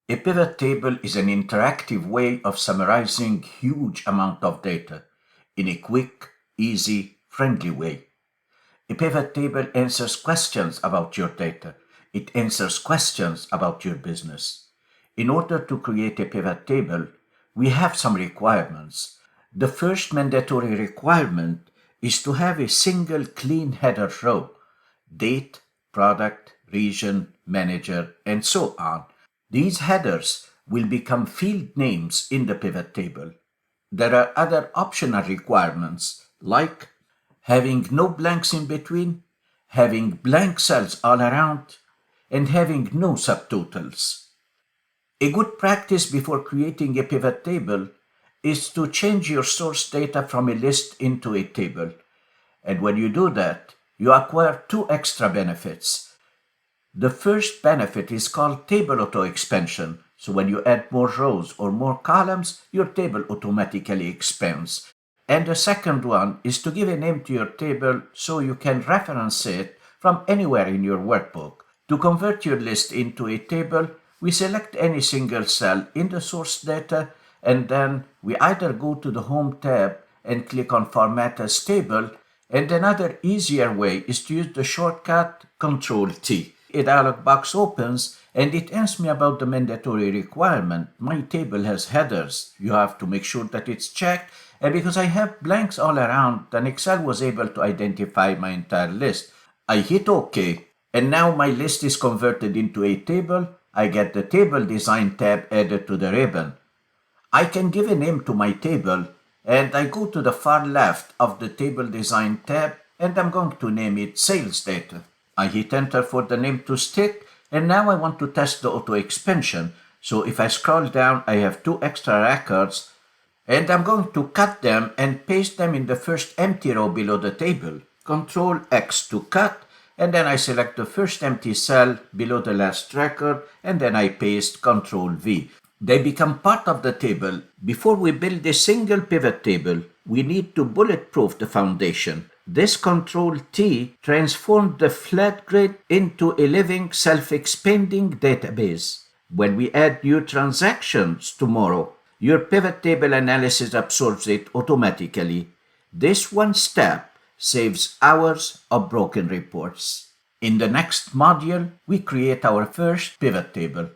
A pivot table is an interactive way of summarizing huge amount of data in a quick, easy, friendly way. A pivot table answers questions about your data. It answers questions about your business. In order to create a pivot table, we have some requirements. The first mandatory requirement is to have a single clean header row: date, product, region, manager, and so on. These headers will become field names in the pivot table. There are other optional requirements like having no blanks in between, having blank cells all around, and having no subtotals. A good practice before creating a pivot table is to change your source data from a list into a table. And when you do that, you acquire two extra benefits. The first benefit is called table auto expansion. So when you add more rows or more columns, your table automatically expands. And the second one is to give a name to your table so you can reference it from anywhere in your workbook. To convert your list into a table, we select any single cell in the source data, and then we either go to the Home tab and click on Format as Table, and another easier way is to use the shortcut Ctrl-T. A dialog box opens and it asks me about the mandatory requirement. My table has headers. You have to make sure that it's checked. And because I have blanks all around, then Excel was able to identify my entire list. I hit OK, and now my list is converted into a table. I get the Table Design tab added to the ribbon. I can give a name to my table, and I go to the far left of the Table Design tab, and I'm going to name it Sales Data. I hit enter for the name to stick, and now I want to test the auto expansion. So if I scroll down, I have two extra records, and I'm going to cut them and paste them in the first empty row below the table. Ctrl X to cut, and then I select the first empty cell below the last record, and then I paste Ctrl V. They become part of the table. Before we build a single pivot table, we need to bulletproof the foundation. This Ctrl-T transformed the flat grid into a living, self-expanding database. When we add new transactions tomorrow, your pivot table analysis absorbs it automatically. This one step saves hours of broken reports. In the next module, we create our first pivot table.